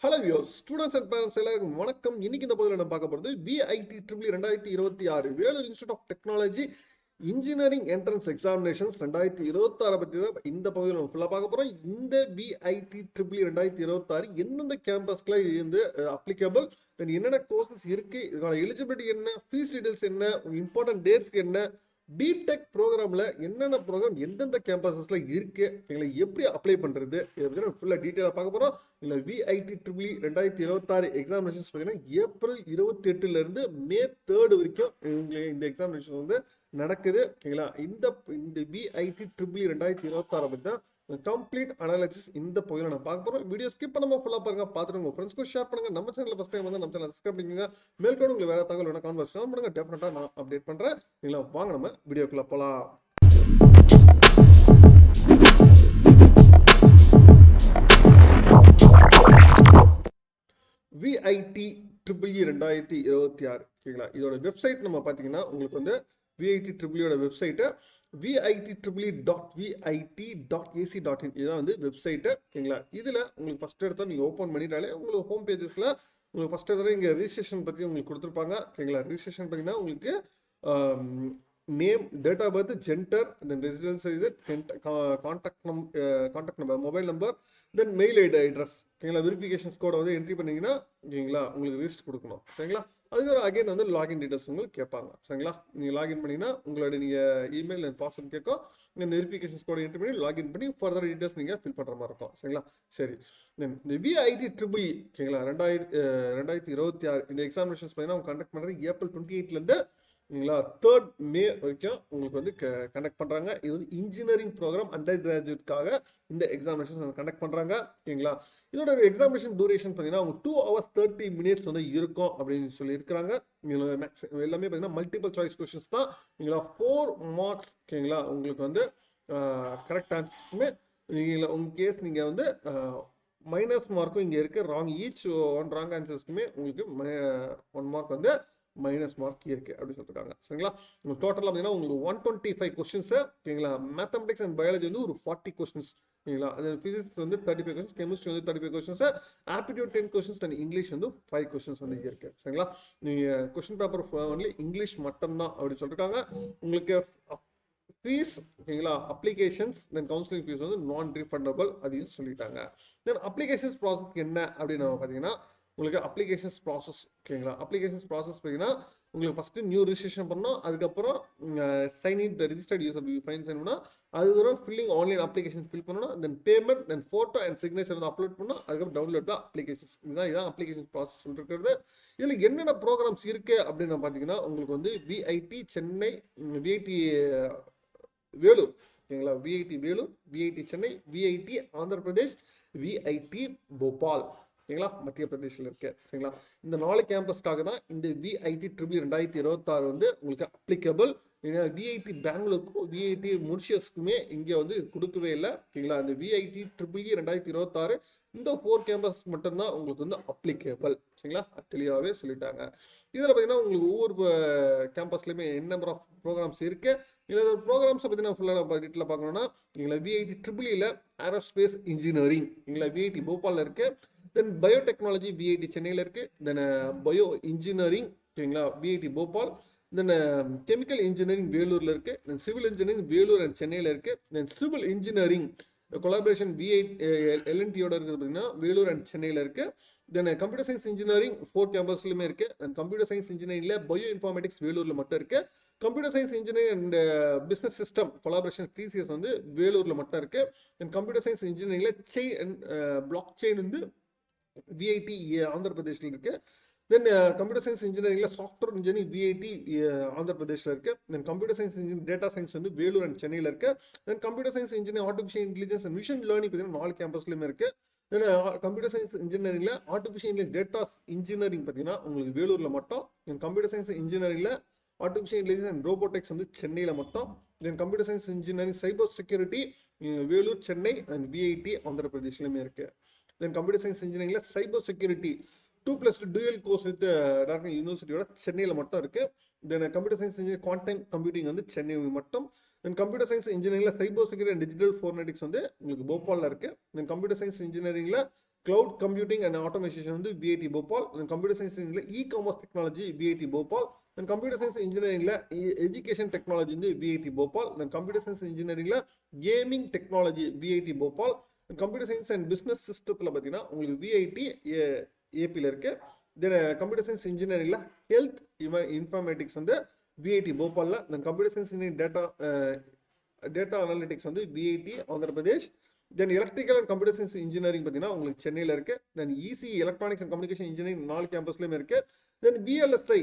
Hello views students and parents எல்லாருக்கும் வணக்கம். இன்னைக்கு இந்த பகுதியில் நம்ம பார்க்க போகிறது VIT triple 2026 Vellore institute of technology engineering entrance examinations 2026 பற்றி தான் இந்த பகுதியில் நம்ம ஃபுல்லாக பார்க்க போகிறோம். இந்த விஐடி ட்ரிபிள் 2026 எந்தெந்த கேம்பஸ்க்குலாம் இது வந்து அப்ளிகபிள், தென் என்னென்ன கோர்சஸ் இருக்குது, இதோட எலிஜிபிலிட்டி என்ன, ஃபீஸ் டீடைல்ஸ் என்ன, இம்பார்ட்டன்ட் டேட்ஸ் என்ன, பிடெக் ப்ரோக்ராமில் என்னென்ன ப்ரோக்ராம் எந்தெந்த கேம்பஸஸ்ல இருக்கு, எங்களை எப்படி அப்ளை பண்ணுறது, இதை பற்றி நம்ம ஃபுல்லாக டீட்டெயிலாக பார்க்க போகிறோம். இல்லை விஐடி ட்ரிபிள் 2026 எக்ஸாமினேஷன்ஸ் பார்த்தீங்கன்னா ஏப்ரல் 28 மே 3 வரைக்கும் இந்த எக்ஸாமினேஷன் வந்து நடக்குது. ஓகேங்களா, இந்த விஐடி ட்ரிபிள் 2026 பற்றி தான் கம்ப்ளீட் அனாலிசிஸ் இந்த பகுதியில் நான் பார்க்க போகிறோம். வீடியோ ஸ்கிப் பண்ணாம ஃபுல்லாக பாருங்க, பார்த்துட்டு உங்கள் ஃப்ரெண்ட்ஸ்க்கு ஷேர் பண்ணுங்க. நம்ம சேனலில் ஃபஸ்ட் டைம் வந்து நம்ம சேனல் சப்ஸ்கிரைப் பண்ணிக்கோங்க. மேற்கொண்டு உங்களுக்கு வேறு தகவல் வேணா கான்வர்ஸ் பண்ணுங்க, டெஃபினட்டாக நான் அப்டேட் பண்ணுறேன். நீங்களா வாங்க நம்ம வீடியோக்குள்ள போகலாம். விஐடி ட்ரிபிள் 2026 ஓகேங்களா, இதோட வெப்சைட் நம்ம பார்த்தீங்கன்னா உங்களுக்கு வந்து விஐடி ட்ரிபிளியோட வெப்சைட்டு vittriply.vit.ac.in இதுதான் வந்து வெப்சைட்டு. ஓகேங்களா, இதில் உங்களுக்கு ஃபஸ்ட் எடுத்தால் நீங்கள் ஓப்பன் பண்ணிட்டாலே உங்களுக்கு ஹோம் பேஜஸில் உங்களுக்கு ஃபஸ்ட் எடுத்தாலே இங்கே ரிஜிஸ்ட்ரேஷன் பற்றி உங்களுக்கு கொடுத்துருப்பாங்க. ஓகேங்களா, ரிஜிஸ்ட்ரேஷன் பார்த்தீங்கன்னா உங்களுக்கு name, date of birth, gender, then residence இது, contact number, mobile number, then mail address. ஓகேங்களா, வெரிஃபிகேஷன்ஸ் கோடை வந்து என்ட்ரி பண்ணிங்கன்னா ஓகேங்களா உங்களுக்கு லிஸ்ட் கொடுக்கணும். ஓகேங்களா, அதுக்கு அகைன் வந்து லாகின் டீட்டெயில்ஸ் உங்களுக்கு கேட்பாங்க. சரிங்களா, நீங்கள் லாகின் பண்ணிங்கன்னா உங்களோட நீங்கள் இமெயில் அண்ட் பாஸ்வேர்ட் கேட்கும். நீங்கள் வெரிஃபிகேஷன்ஸ் கோடை என்ட்ரி பண்ணி லாகின் பண்ணி ஃபர்தர் டீட்டெயில்ஸ் நீங்கள் ஃபில் பண்ணுற மாதிரி இருக்கும். சரிங்களா, சரி. தென் இந்த விஐடி ட்ரிபிள் ஓகேங்களா 2026 இந்த எக்ஸாமினேஷன்ஸ் பார்த்தீங்கன்னா அவங்க கண்டக்ட் பண்ணுறது ஏப்ரல் 28 ஓகேங்களா 3 மே வரைக்கும் உங்களுக்கு வந்து கண்டக்ட் பண்ணுறாங்க. இது வந்து இன்ஜினியரிங் ப்ரோக்ராம் அண்டர் கிராஜுவேட்காக இந்த எக்ஸாமினேஷன் கண்டக்ட் பண்ணுறாங்க. ஓகேங்களா, இதோட எக்ஸாமினேஷன் டூரேஷன் பார்த்தீங்கன்னா அவங்க 2 hours 30 minutes வந்து இருக்கும் அப்படின்னு சொல்லி இருக்கிறாங்க. எல்லாமே பார்த்தீங்கன்னா மல்டிபிள் சாய்ஸ் கொஸ்டின்ஸ் தான். ஓகேங்களா, 4 marks. ஓகேங்களா, உங்களுக்கு வந்து கரெக்ட் ஆன்சர்ஸுமே நீங்கள் உங்கள் கேஸ் நீங்கள் வந்து மைனஸ் மார்க்கும் இங்கே இருக்குது. ராங் ஈச் 1 ராங் ஆன்சர்ஸ்க்குமே உங்களுக்கு 1 மார்க் வந்து மைனஸ் மார்க் இருக்கு அப்படி சொல்லிருக்காங்க. சரிங்களா, உங்களுக்கு டோட்டலாக பார்த்தீங்கன்னா உங்களுக்கு 125 கொஸ்டின்ஸ். ஓகேங்களா, மேத்தமெட்டிக்ஸ் அண்ட் பயாலஜி வந்து ஒரு 40 கொஸ்டின்ஸ். ஓகேங்களா, அது பிசிக்ஸ் வந்து 35 கொஸ்டின்ஸ், கெமிஸ்ட்ரி வந்து 35 questions, aptitude 10 questions, and English வந்து 5 கொஸ்டின்ஸ் வந்து இருக்கு. சரிங்களா, நீங்கள் கொஸ்டின் பேப்பர் ஒன்லி இங்கிலீஷ் மட்டும்தான் அப்படி சொல்லிருக்காங்க. உங்களுக்கு ஃபீஸ் ஓகேங்களா, அப்ளிகேஷன்ஸ் தென் கவுன்சிலிங் ஃபீஸ் வந்து நான் ரீஃபண்டபிள் அதையும் சொல்லிட்டாங்க. தென் அப்ளிகேஷன்ஸ் ப்ராசஸ் என்ன அப்படின்னு நம்ம பார்த்தீங்கன்னா உங்களுக்கு அப்ளிகேஷன்ஸ் ப்ராசஸ். ஓகேங்களா, அப்ளிகேஷன்ஸ் ப்ராசஸ் பார்த்தீங்கன்னா உங்களுக்கு ஃபஸ்ட்டு நியூ ரிஜிஸ்ட்ரேஷன் பண்ணணும். அதுக்கப்புறம் sign in the registered user fine sign பண்ணணும். அதுக்கப்புறம் ஃபில்லிங் ஆன்லைன் அப்ளிகேஷன் ஃபில் பண்ணணும். Then payment, then photo and signature வந்து அப்லோட் பண்ணணும். அதுக்கப்புறம் டவுன்லோட் தான் அப்ளிகேஷன்ஸ். இதான் அப்ளிகேஷன் ப்ராசஸ் சொல்லிருக்கிறது. இதில் என்னென்ன ப்ரோக்ராம்ஸ் இருக்கு அப்படின்னு பார்த்தீங்கன்னா உங்களுக்கு வந்து விஐடி சென்னை, விஐடி வேலூர். ஓகேங்களா, VIT Vellore, VIT Chennai, VIT Andhra Pradesh, VIT Bhopal. ஓகேங்களா, மத்திய பிரதேசில் இருக்கு. சரிங்களா, இந்த 4 கேம்பஸ்க்காக தான் இந்த விஐடி ட்ரிபிள் 2026 வந்து உங்களுக்கு அப்ளிகபிள். விஐடி பெங்களூருக்கும் விஐடி மொரிஷியஸ்க்குமே இங்கே வந்து கொடுக்கவே இல்லை. ஓகேங்களா, இந்த விஐடி ட்ரிபிள் 2026 இந்த 4 கேம்பஸ் மட்டும்தான் உங்களுக்கு வந்து அப்ளிகபிள். சரிங்களா, தெளிவாகவே சொல்லிட்டாங்க. இதில் பார்த்தீங்கன்னா உங்களுக்கு ஒவ்வொரு கேம்பஸ்லையுமே என்ன நம்பர் ஆஃப் ப்ரோக்ராம்ஸ் இருக்கு. இதில் ப்ரோக்ராம்ஸை பற்றி நான் ஃபுல்லாக டீட்டெயிலாக பார்க்கணும்னா எங்களை விஐடி ட்ரிபிளில் ஏரோஸ்பேஸ் இன்ஜினியரிங் எங்களை விஐடி போபாலில் இருக்கு. தென் பயோடெக்னாலஜி விஐடி சென்னையில் இருக்கு. தென் பயோ இன்ஜினியரிங் ஓகேங்களா விஐடி போபால். தென் கெமிக்கல் இன்ஜினியரிங் வேலூரில் இருக்கு. தென் சிவில் இன்ஜினியரிங் வேலூர் அண்ட் சென்னையில் இருக்கு. தென் சிவில் இன்ஜினியரிங் கொலாபரேஷன் எல்என்டியோட இருக்குது பார்த்தீங்கன்னா வேலூர் அண்ட் சென்னையில் இருக்கு. தென் கம்ப்யூட்டர் சயின்ஸ் இன்ஜினியரிங் 4 கேம்பஸ்லையுமே இருக்கு. Then computer science இன்ஜினியரிங்ல bio informatics வேலூரில் மட்டும் இருக்கு. Computer science engineering and business system collaboration TCS வந்து வேலூரில் மட்டும் இருக்கு. தென் கம்ப்யூட்டர் சயின்ஸ் இன்ஜினியரிங்ல செயின் அண்ட் பிளாக் செயின் வந்து விஐடி ஆந்திர பிரதேசில் இருக்கு. தென் கம்ப்யூட்டர் சயின்ஸ் இன்ஜினியரிங்ல சாஃப்ட்வேர் இன்ஜினியரிங் விஐடி ஆந்திர பிரதேசில் இருக்கு. Then computer science engineering data science வந்து வேலூர் அண்ட் சென்னையில் இருக்கு. Then computer science engineering artificial intelligence and machine learning பார்த்தீங்கன்னா 4 கேம்பஸ்லையுமே இருக்கு. தென் கம்ப்யூட்டர் சயின்ஸ் இன்ஜினியரிங்ல ஆர்டிஃபிஷியல் இன்டெலிஜென்ஸ் டேட்டா இன்ஜினியரிங் பார்த்தீங்கன்னா உங்களுக்கு வேலூரில் மட்டும். தென் கம்ப்யூட்டர் சயின்ஸ் இன்ஜினியரிங்ல ஆர்டிஃபிஷியல் இன்டெலிஜென்ஸ் அண்ட் ரோபோட்டிக்ஸ் வந்து சென்னையில் மட்டும். Then computer science engineering cyber security Vellore, Chennai and VIT Andhra பிரதேஷ்லையுமே இருக்கு. தென் கம்ப்யூட்டர் சயின்ஸ் இன்ஜினியரிங்ல cyber security 2+2 dual course with டார்கன் யூனிவர்சிட்டியோட சென்னையில் மட்டும் இருக்கு. Then computer science engineering quantum computing வந்து சென்னை மட்டும். தென் கம்ப்யூட்டர் சயின்ஸ் இன்ஜினியரிங்ல cyber security and digital forensics வந்து உங்களுக்கு போபாலில் இருக்கு. தென் கம்ப்யூட்டர் சயின்ஸ் இன்ஜினியரிங்ல கிளவுட் கம்ப்யூட்டிங் அண்ட் ஆட்டோமேஷன் வந்து VIT Bhopal. Computer science e-commerce technology VIT Bhopal. Then computer science இன்ஜினியரிங்ல எஜுகேஷன் டெக்னாலஜி வந்து VIT Bhopal. Then computer science இன்ஜினியரிங்ல gaming technology VIT Bhopal. Computer science and business சிஸ்டத்தில் பார்த்தீங்கன்னா உங்களுக்கு விஐடி ஏபியில் இருக்கு. தென் கம்ப்யூட்டர் சயின்ஸ் இன்ஜினியரிங்ல ஹெல்த் இன்ஃபர்மேட்டிக்ஸ் வந்து விஐடி போபால்ல. Then computer science engineering data analytics வந்து VIT Andhra Pradesh. Then electrical and computer science engineering பார்த்தீங்கன்னா உங்களுக்கு சென்னையில் இருக்கு. Then EC electronics and communication engineering 4 கேம்பஸ்லையும் இருக்கு. தென் விஎல்எஸ்ஐ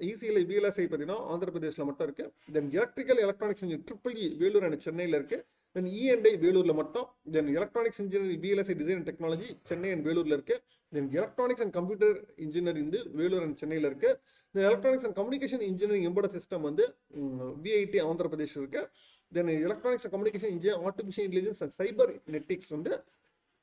இசியில் விஎல்எஸ்ஐ பார்த்தீங்கன்னா ஆந்திர பிரதேஷில் மட்டும் இருக்கு. Then electrical electronics triple Vellore and சென்னையில் இருக்கு. தென் இஎன்ஐ வேலூரில் மட்டும். Then electronics engineering VLSI design and technology Chennai and வேலூரில் இருக்கு. Then electronics and computer engineering வந்து வேலூர் அண்ட் சென்னையில் இருக்கு. Then electronics and communication engineering embedded system வந்து விஐடி ஆந்திர பிரதேஷ் இருக்கு. Then electronics and communication engineering artificial intelligence and cybernetics வந்து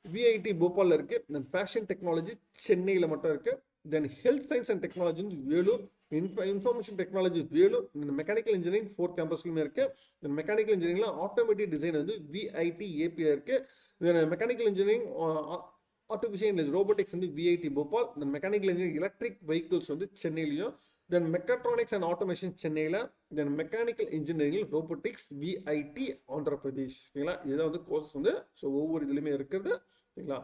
VIT போபாலில் இருக்கு. தென் ஃபேஷன் டெக்னாலஜி சென்னையில் மட்டும் இருக்கு. Then health science and technology வந்து Vellore. Information technology Vellore. Mechanical engineering 4 கேம்பஸ்லையுமே இருக்கு. தென் மெக்கானிக்கல் இன்ஜினியரிங்ல ஆட்டோமேட்டிக் டிசைன் வந்து விஐடி ஏபியில் இருக்கு. Then mechanical engineering artificial intelligence robotics வந்து VIT Bhopal. Then mechanical engineering electric vehicles வந்து சென்னையிலையும். தென் மெக்கட்ரானிக்ஸ் அண்ட் ஆட்டோமேஷன் சென்னையில். Then mechanical engineering robotics VIT Andhra Pradesh. சரிங்களா, இதை வந்து கோர்சஸ் வந்து ஸோ ஒவ்வொரு இதுலையுமே இருக்கிறது. சரிங்களா,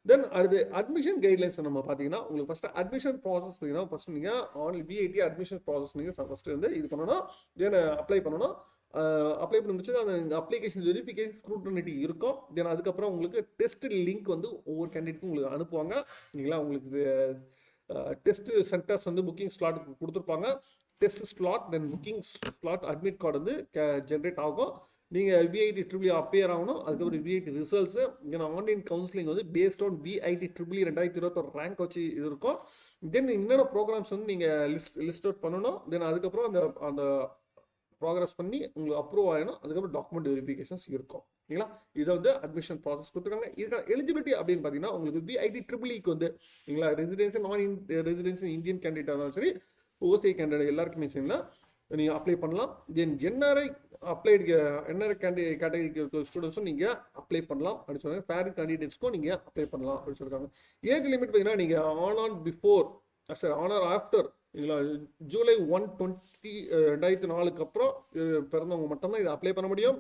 தென் அது அட்மிஷன் கைட்லைன்ஸ் நம்ம பார்த்தீங்கன்னா உங்களுக்கு ஃபர்ஸ்ட் அட்மிஷன் ப்ராசஸ் பார்த்தீங்கன்னா ஃபர்ஸ்ட் நீங்கள் விஐடி அட்மிஷன் ப்ராசஸ் நீங்கள் ஃபர்ஸ்ட் வந்து இது பண்ணணும். தென் அப்ளை பண்ணணும். அப்ளை பண்ணி முடிச்சு அந்த அப்ளிகேஷன் வெரிஃபிகேஷன் ஸ்க்ரூட்டனிட்டி இருக்கும். தென் அதுக்கப்புறம் உங்களுக்கு டெஸ்ட் லிங்க் வந்து ஒவ்வொரு கேண்டிடேட்டுக்கும் உங்களுக்கு அனுப்புவாங்க. சரிங்களா, உங்களுக்கு டெஸ்ட் சென்டர்ஸ் வந்து புக்கிங் ஸ்லாட் கொடுத்துருப்பாங்க. டெஸ்ட் ஸ்லாட் தென் புக்கிங் ஸ்லாட் அட்மிட் கார்டு வந்து ஜென்ரேட் ஆகும். நீங்கள் விஐடி ட்ரிபிள் அப்பியர் ஆகணும். அதுக்கப்புறம் விஐடி ரிசல்ட்ஸு ஆன்லைன் கவுன்சிலிங் வந்து based on VIT triple 2021 rank வச்சு இது இருக்கும். தென் இன்னொரு ப்ரோக்ராம்ஸ் வந்து நீங்கள் லிஸ்ட் அவுட் பண்ணணும். தென் அதுக்கப்புறம் அந்த ப்ராக்ரஸ் பண்ணி உங்களுக்கு அப்ரூவ் ஆகணும். அதுக்கப்புறம் டாக்குமெண்ட் வெரிஃபிகேஷன்ஸ் இருக்கும். சரிங்களா, இதை வந்து அட்மிஷன் ப்ராசஸ் கொடுத்துருக்காங்க. இதுக்கான எலிஜிபிலிட்டி அப்படின்னு பார்த்தீங்கன்னா உங்களுக்கு விஐடி ட்ரிபிள்இக்கு வந்து சரிங்களா ரெசிடென்சி நான் ரெசிடென்சி இந்தியன் கேண்டிடேட் ஆனாலும் சரி ஓசிஐ கேண்டிடேட் எல்லாருக்குமே சரிங்களா நீங்கள் அப்ளை பண்ணலாம். தென் என்ஆர்ஐ கேட்டகரிக்கு ஸ்டூடெண்ட்ஸும் நீங்கள் அப்ளை பண்ணலாம் அப்படின்னு சொல்லுவாங்க. பேரண்ட் கேண்டிடேட்ஸ்க்கும் நீங்கள் அப்ளை பண்ணலாம் அப்படின்னு சொல்லியிருக்காங்க. ஏஜ் லிமிட் பார்த்தீங்கன்னா நீங்கள் ஆன் ஆர் ஆஃப்டர் இல்லைங்களா ஜூலை 1, 2004 அப்புறம் பிறந்தவங்க மட்டும்தான் இதை அப்ளை பண்ண முடியும்.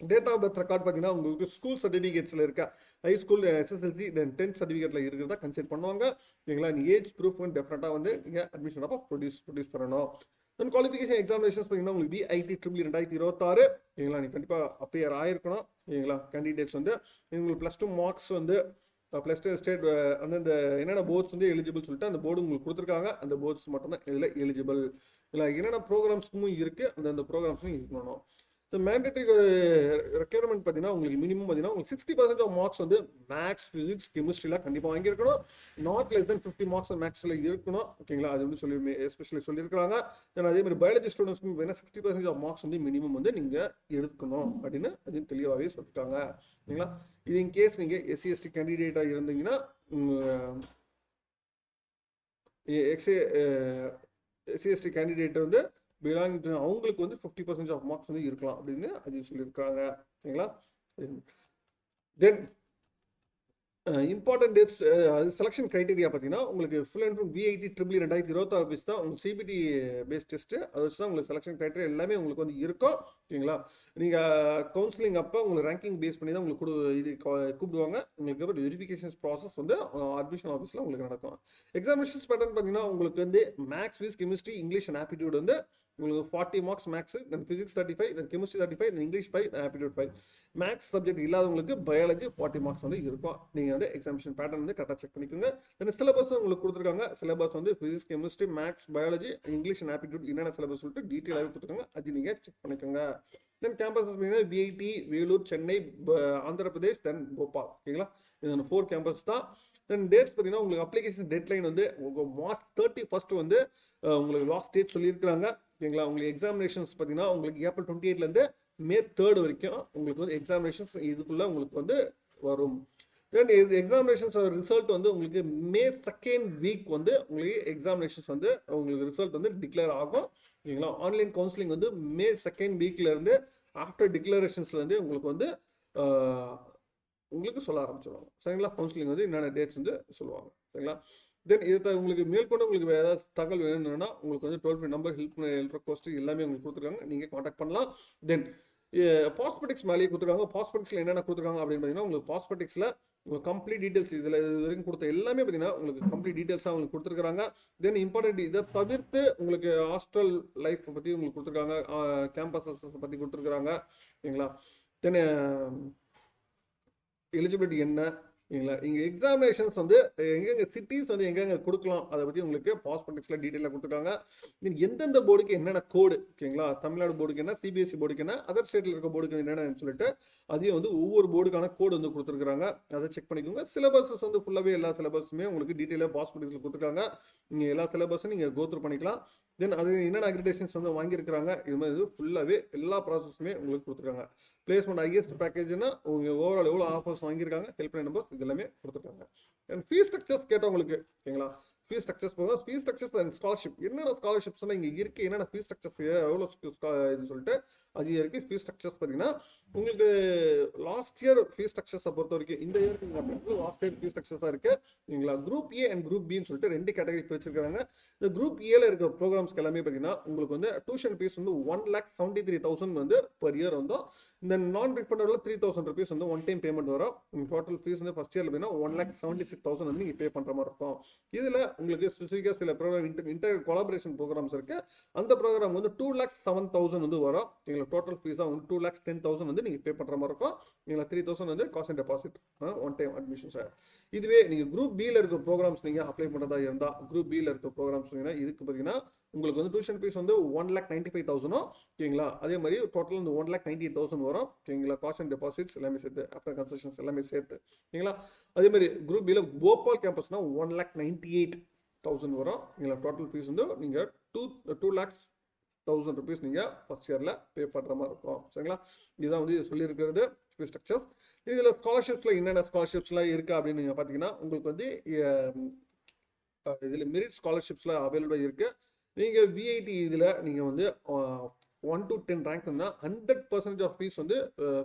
டேட் ஆஃப் பர்த் ரெக்கார்ட் பார்த்தீங்கன்னா உங்களுக்கு ஸ்கூல் சர்டிஃபிகேட்ஸில் இருக்க ஹை ஸ்கூல் எஸ்எஸ்எல்சி தென் 10th சர்டிஃபிகேட்டில் இருக்கிறதா கன்சிடர் பண்ணுவாங்க. சரிங்களா, நீங்கள் ஏஜ் ப்ரூஃப் வந்து டெஃபினட்டாக வந்து நீங்கள் அட்மிஷன் அப்போ ப்ரொடியூஸ் பண்ணணும். தென் குவாலிஃபிகேஷன் எக்ஸாமினேஷன்ஸ் பார்த்தீங்கன்னா உங்களுக்கு விஐடி ட்ரிபிள் 2026 சரிங்களா நீங்கள் கண்டிப்பாக அப்பியர் ஆகிருக்கணும். சரிங்களா, கேண்டிடேட்ஸ் வந்து உங்களுக்கு +2 மார்க்ஸ் வந்து +2 ஸ்டேட் அந்தந்த என்னென்ன போர்ட்ஸ் வந்து எலிஜிபிள் சொல்லிட்டு அந்த போர்டு உங்களுக்கு கொடுத்துருக்காங்க. அந்த போர்ட்ஸ் மட்டும்தான் இதில் எலிஜிபிள். இல்லை என்னென்ன ப்ரோக்ராம்ஸும் இருக்குது அந்த ப்ரோக்ராம்ஸும் இருக்கணும். மேண்டேட்டரி ரெக்யர்மெண்ட் பார்த்தீங்கன்னா உங்களுக்கு மினிமம் பார்த்தீங்கன்னா உங்களுக்கு 60% ஆஃப் மார்க்ஸ் வந்து மேக்ஸ் ஃபிசிக்ஸ் கெமிஸ்ட்ரியில் கண்டிப்பாக வாங்கியிருக்கணும். நாட் லெஸ் தென் 50 மார்க்ஸ் மேக்ஸில் இருக்கணும். ஓகேங்களா, அது வந்து எஸ்பெஷலி சொல்லியிருக்காங்க. தென் அதே மாதிரி பயாலஜி ஸ்டூடெண்ட்ஸ்க்கு பார்த்தீங்கன்னா 60% ஆஃப் மார்க்ஸ் வந்து மினிமம் வந்து நீங்கள் எடுக்கணும் அப்படின்னு அது தெளிவாகவே சொல்லியிருக்காங்க. சரிங்களா, இது இன்கேஸ் நீங்கள் SC/ST கேண்டிடேட்டாக இருந்தீங்கன்னா SC/ST கேண்டிடேட் வந்து பிலாங் அவங்களுக்கு வந்து 50% ஆஃப் மார்க்ஸ் வந்து இருக்கலாம் அப்படின்னு அது சொல்லியிருக்காங்க. சரிங்களா, then important dates selection criteria பார்த்தீங்கன்னா உங்களுக்கு full and full VIT triple 2026 base தான் உங்களுக்கு சிபிடி பேஸ் டெஸ்ட்டு அதை வச்சு தான் உங்களுக்கு செலக்ஷன் கிரைட்டீரியா எல்லாமே உங்களுக்கு வந்து இருக்கும். சரிங்களா, நீங்கள் கவுன்சிலிங் அப்போ உங்களுக்கு ரேங்கிங் பேஸ் பண்ணி தான் உங்களுக்கு கூப்பிடுவாங்க. உங்களுக்கு அப்புறம் வெரிஃபிகேஷன்ஸ் ப்ராசஸ் வந்து அட்மிஷன் ஆஃபீஸில் உங்களுக்கு நடக்கும். எக்ஸாமினேஷன்ஸ் பேட்டர்ன் பார்த்தீங்கன்னா உங்களுக்கு வந்து maths physics chemistry English and aptitude வந்து உங்களுக்கு 40 marks maths then physics 35 then chemistry 35 then English 5 aptitude 5. Maths subject இல்லாதவங்களுக்கு பயாலஜி 40 மார்க்ஸ் வந்து இருக்கும். நீங்கள் வந்து எக்ஸாமினேஷன் பேட்டர்ன் வந்து கரெக்டாக செக் பண்ணிக்கோங்க. தென் சிலபஸ் உங்களுக்கு கொடுத்துருக்காங்க. சிலபஸ் வந்து physics chemistry maths biology English and aptitude என்னென்ன சிலபஸ் சொல்லிட்டு டீட்டெயிலாகவே கொடுத்துருக்காங்க. அது நீங்கள் செக் பண்ணிக்கோங்க. தென் கேம்பஸ் பார்த்தீங்கன்னா விஐடி வேலூர் சென்னை ஆந்திர பிரதேஷ் தென் போபால். ஓகேங்களா, இது 4 கேம்பஸ் தான். தென் டேட்ஸ் பார்த்தீங்கன்னா உங்களுக்கு அப்ளிகேஷன் டெட்லைன் வந்து March 31 வந்து உங்களுக்கு லாஸ்ட் டேட் சொல்லியிருக்காங்க. ஓகேங்களா, உங்களுக்கு எக்ஸாமினேஷன்ஸ் பார்த்தீங்கன்னா உங்களுக்கு April 28 May 3 வரைக்கும் உங்களுக்கு வந்து எக்ஸாமினேஷன்ஸ் இதுக்குள்ள உங்களுக்கு வந்து வரும். தென் எக்ஸாமினேஷன்ஸ் ரிசல்ட் வந்து உங்களுக்கு May 2nd வீக் வந்து உங்களுக்கு எக்ஸாமினேஷன்ஸ் வந்து உங்களுக்கு ரிசல்ட் வந்து டிக்ளேர் ஆகும். ஓகேங்களா, ஆன்லைன் கவுன்சிலிங் வந்து May 2nd வீக்ல இருந்து ஆஃப்டர் டிக்ளரேஷன்ஸ்ல இருந்து உங்களுக்கு வந்து உங்களுக்கு சொல்ல ஆரம்பிச்சிடுவாங்க. சரிங்களா? கவுன்சிலிங் வந்து என்னென்ன டேட்ஸ் வந்து சொல்லுவாங்க. சரிங்களா? தென் இதை உங்களுக்கு மேற்கொண்டு உங்களுக்கு வேறு ஏதாவது தகவல் வேணும்னா உங்களுக்கு வந்து toll free number, help request எல்லாமே உங்களுக்கு கொடுத்துருக்காங்க. நீங்கள் காண்டாக்ட் பண்ணலாம். தென் பாஸ்மெட்டிக்ஸ் மேலேயே கொடுத்துருக்காங்க. பாஸ்மெட்டிக்ஸில் என்னென்ன கொடுத்துருக்காங்க அப்படின்னு பார்த்தீங்கன்னா, உங்களுக்கு பாஸ்மெட்டிக்ஸில் உங்களுக்கு கம்ப்ளீட் டீட்டெயில்ஸ் இதில் இது வரைக்கும் கொடுத்த எல்லாமே பார்த்தீங்கன்னா உங்களுக்கு கம்ப்ளீட் டீட்டெயில்ஸாக உங்களுக்கு கொடுத்துருக்காங்க. தென் இம்பார்ட்டன்ட் இதை தவிர்த்து உங்களுக்கு ஹாஸ்டல் லைஃப் பற்றி உங்களுக்கு கொடுத்துருக்காங்க, கேம்பஸ் பற்றி கொடுத்துருக்குறாங்க. சரிங்களா? தென் எலிஜிபிலிட்டி என்ன, சரிங்களா? இங்கே எக்ஸாமினேஷன்ஸ் வந்து எங்கெங்க சிட்டிஸ் வந்து எங்கெங்க கொடுக்கலாம் அதை பற்றி உங்களுக்கு பாஸ்மெட்டிக்ஸில் டீட்டெயிலாக கொடுத்துருக்காங்க. எந்தெந்த போர்டுக்கு என்னென்ன கோடு, ஓகேங்களா? தமிழ்நாடு போர்டுக்கு என்ன, சிபிஎஸ்சி போர்டுக்கு என்ன, அதர் ஸ்டேட்டில் இருக்க போர்டுக்கு என்னென்னு சொல்லிட்டு அதையும் வந்து ஒவ்வொரு போர்டுக்கான கோடு வந்து கொடுத்துருக்காங்க. அதை செக் பண்ணிக்கோங்க. சிலபஸஸ் வந்து ஃபுல்லாகவே எல்லா சிலபஸுமே உங்களுக்கு டீட்டெயிலாக பாஸ்மெட்டிக்ஸில் கொடுத்துருக்காங்க. நீங்கள் எல்லா சிலபஸும் நீங்கள் கோத்ரூ பண்ணிக்கலாம். தென் அது என்னென்ன அக்ரிடேஷன்ஸ் வந்து வாங்கியிருக்கிறாங்க, இது மாதிரி ஃபுல்லாகவே எல்லா ப்ராசஸுமே உங்களுக்கு கொடுத்துருக்காங்க. பிளேஸ்மெண்ட் ஹையஸ்ட் பேக்கேஜ்னா உங்கள் ஓவரால் எவ்வளோ ஆஃபர்ஸ் வாங்கியிருக்காங்க, ஹெல்ப்லைன் நம்பர்ஸ் இதெல்லாமே கொடுத்துருக்காங்க. அண்ட் ஃபீஸ் ஸ்ட்ரக்சர்ஸ் கேட்டவங்களுக்கு, ஓகேங்களா? ஃபீஸ் ஸ்ட்ரக்சர்ஸ் போக ஃபீஸ் ஸ்ட்ரக்சர்ஸ் அண்ட் ஸ்காலர்ஷிப் என்னென்ன ஸ்காலர்ஷிப்ஸ்லாம் இங்கே இருக்குது, என்னென்ன ஃபீஸ் ஸ்ட்ரக்சர்ஸ் எவ்வளோ இதுன்னு சொல்லிட்டு அது இருக்குது. ஃபீஸ் ஸ்ட்ரக்சர்ஸ் பார்த்தீங்கன்னா உங்களுக்கு லாஸ்ட் இயர் ஃபீஸ் ஸ்ட்ரக்சர்ஸை பொறுத்த வரைக்கும் இந்த இயருக்கு நீங்கள் லாஸ்ட் இயர் ஃபீஸ் ஸ்ட்ரக்சர்ஸாக இருக்குது. சரிங்களா? குரூப் ஏ அண்ட் குரூப் பின்னு சொல்லிட்டு 2 கேட்டகரி பிரிச்சிருக்காங்க. இந்த குரூப் ஏல இருக்க ப்ரோக்ராம்ஸ்க்கு எல்லாமே பார்த்தீங்கன்னா உங்களுக்கு வந்து டியூஷன் ஃபீஸ் வந்து 1,73,000 வந்து பர் இயர் வந்தோம். இந்த நான் ரிஃபண்டபிள் 3,000 ருபீஸ் வந்து ஒன் டைம் பேமெண்ட் வரும். டோட்டல் ஃபீஸ் வந்து ஃபர்ஸ்ட் இயர்ல பார்த்தீங்கன்னா 1,76,000 வந்து நீங்கள் பே பண்ணுற மாதிரி இருக்கும். இதில் உங்களுக்கு ஸ்பெசிஃபிக்காக சில ப்ரோக்ராம் இன்டர் கொலாபரேஷன் ப்ரோக்ராம்ஸ் இருக்கு. அந்த ப்ரோக்ராம் வந்து 2,07,000 வந்து வரும். எங்களுக்கு டோட்டல் ஃபீஸாக வந்து 2,10,000 வந்து நீங்கள் பே பண்ணுற மாதிரி இருக்கும். எங்களுக்கு 3,000 வந்து cost and deposit one time admission sir. இதுவே நீங்கள் குரூப் பியில் இருக்க ப்ரோக்ராம்ஸ் நீங்கள் அப்ளை பண்ணுறதா இருந்தால் குரூப் பியில் இருக்க ப்ரோக்ராம்ஸ் இதுக்கு பார்த்தீங்கன்னா உங்களுக்கு வந்து டியூஷன் ஃபீஸ் வந்து 1,95,000, ஓகேங்களா? அதே மாதிரி டோட்டல் வந்து 1,98,000 வரும், ஓகேங்களா? காஸ்ட் அண்ட் டெபாசிட்ஸ் எல்லாமே சேர்த்து, ஆஃப்டர் கன்செஷன்ஸ் எல்லாமே சேர்த்து, ஓகேங்களா? அதே மாதிரி குரூப் பியில் போபால் கேம்பஸ்னா 1,98,000 வரும், ஓகேங்களா? டோட்டல் ஃபீஸ் வந்து நீங்கள் 2,00,000 ருபீஸ் நீங்கள் ஃபர்ஸ்ட் இயரில் பே பண்ணுற மாதிரி இருக்கும். சரிங்களா? இதுதான் வந்து சொல்லியிருக்கிறது ஃபீஸ் ஸ்ட்ரக்சர். இதில் ஸ்காலர்ஷிப்ஸில் என்னென்ன ஸ்காலர்ஷிப்ஸ்லாம் இருக்குது அப்படின்னு நீங்கள் பார்த்தீங்கன்னா உங்களுக்கு வந்து இதில் மெரிட் ஸ்காலர்ஷிப்ஸில் அவைலபிளாக இருக்குது. நீங்கள் விஐடி இதில் நீங்கள் வந்து 1 to 10 ரேங்க் இருந்தால் 100% ஆஃப் ஃபீஸ் வந்து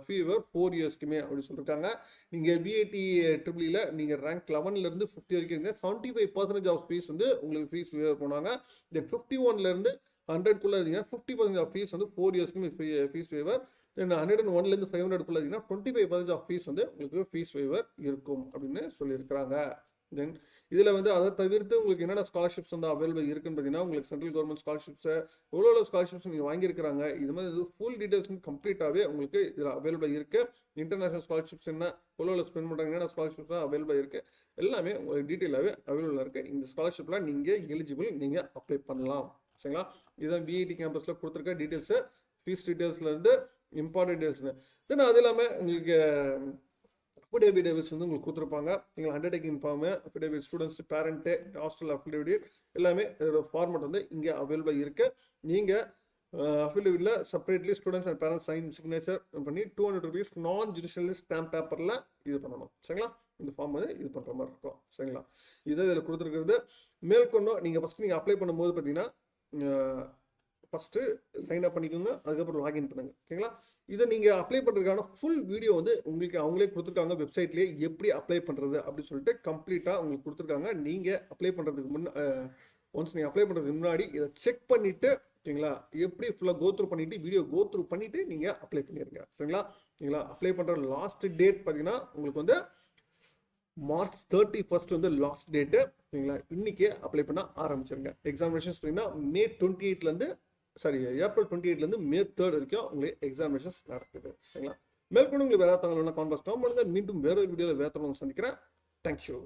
ஃபீ வேவர் 4 இயர்ஸ்க்குமே அப்படின்னு சொல்லியிருக்காங்க. நீங்கள் விஐடி ட்ரிபிளியில் நீங்கள் ரேங்க் 11லேருந்து 50 வரைக்கும் இருங்க. 75% ஆஃப் ஃபீஸ் வந்து உங்களுக்கு ஃபீஸ் வேவர் பண்ணுவாங்க. தென் 51லேருந்து 100க்குள்ளே இருந்தீங்கன்னா 50% ஆஃப் ஃபீஸ் வந்து 4 இயர்ஸ்க்குமே ஃபீஸ் வேவர். தென் 101லேருந்து 500க்குள்ளே இருந்தீங்கன்னா 25% ஆஃப் ஃபீஸ் வந்து உங்களுக்கு ஃபீஸ் வேவர் இருக்கும் அப்படின்னு சொல்லியிருக்கிறாங்க. தென் இதில் வந்து அதை தவிர்த்து உங்களுக்கு என்னென்ன ஸ்காலர்ஷிப்ஸ் வந்து அவைலபிள் இருக்குன்னு பார்த்தீங்கன்னா உங்களுக்கு சென்ட்ரல் கவர்மெண்ட் ஸ்காலர்ஷிப்ஸை எவ்வளோ ஸ்காலர்ஷிப்ஸ் நீங்கள் வாங்கியிருக்கிறாங்க, இது மாதிரி ஃபுல் டீட்டெயில்ஸ் வந்து கம்ப்ளீட்டாகவே உங்களுக்கு இதில் அவைலபிள் இருக்குது. இன்டர்நேஷனல் ஸ்காலர்ஷிப்ஸ் என்ன, எவ்வளோ ஸ்பெண்ட் பண்ணுறாங்க, என்னென்ன ஸ்காலர்ஷிப்ஸாக அவைலபிள் இருக்குது, எல்லாமே உங்களுக்கு டீட்டெயிலாகவே அவைலபிளாக இருக்குது. இந்த ஸ்காலர்ஷிப்லாம் நீங்கள் எலிஜிபிள், நீங்கள் அப்ளை பண்ணலாம். சரிங்களா? இதுதான் விஐடி கேம்பஸில் கொடுத்துருக்க டீட்டெயில்ஸு, ஃபீஸ் டீட்டெயில்ஸ்லேருந்து இம்பார்ட்டன்ட் டீட்டெயில்ஸ். தென் அது இல்லாமல் உங்களுக்கு அஃபிடேவிட்ஸ் வந்து உங்களுக்கு கொடுத்துருப்பாங்க. நீங்கள் undertaking form, affidavit students, parent, hostel affidavit எல்லாமே இதோட ஃபார்மேட் வந்து இங்கே அவைலபிளாக இருக்குது. நீங்கள் அஃபிடேவிட்டில் separately students and parents sign signature பண்ணி 200 ருபீஸ் நான் ஜுடிஷியல் ஸ்டாம்ப் பேப்பரில் இது பண்ணணும். சரிங்களா? இந்த ஃபார்ம் வந்து இது பண்ணுற மாதிரி இருக்கும். சரிங்களா? இதை இதில் கொடுத்துருக்கிறது. மேற்கொண்டும் நீங்கள் ஃபஸ்ட்டு நீங்கள் அப்ளை பண்ணும்போது பார்த்தீங்கன்னா ஃபஸ்ட்டு சைன் அப் பண்ணிக்கோங்க, அதுக்கப்புறம் லாகின் பண்ணுங்க. ஓகேங்களா? இதை நீங்கள் அப்ளை பண்ணுறதுக்கான ஃபுல் வீடியோ வந்து உங்களுக்கு அவங்களே கொடுத்துருக்காங்க வெப்சைட்லேயே, எப்படி அப்ளை பண்ணுறது அப்படின்னு சொல்லிட்டு கம்ப்ளீட்டாக உங்களுக்கு கொடுத்துருக்காங்க. நீங்கள் அப்ளை பண்ணுறதுக்கு ஒன்ஸ் நீங்கள் அப்ளை பண்ணுறதுக்கு முன்னாடி இதை செக் பண்ணிவிட்டு, ஓகேங்களா, எப்படி ஃபுல்லாக கோத்ரூ பண்ணிவிட்டு வீடியோ கோத்ரூ பண்ணிவிட்டு நீங்கள் அப்ளை பண்ணிடுங்க. சரிங்களா? ஓகேங்களா? அப்ளை பண்ணுற லாஸ்ட் டேட் பார்த்தீங்கன்னா உங்களுக்கு வந்து March 31 வந்து லாஸ்ட் டேட்டு. ஓகேங்களா? இன்றைக்கே அப்ளை பண்ண ஆரம்பிச்சிருங்க. எக்ஸாமினேஷன்ஸ் பார்த்தீங்கன்னா May 28லேருந்து ஏப்ரல் 28லேருந்து May 3 வரைக்கும் உங்களுக்கு எக்ஸாமினேஷன்ஸ் நடக்குது. சரிங்களா? மேற்கொண்டு உங்களுக்கு வேறு தகவல் கான்வர்ஸ் பண்ணுங்க. மீண்டும் வேற வீடியோவில் வேறு சந்திக்கிறேன். தேங்க்யூ.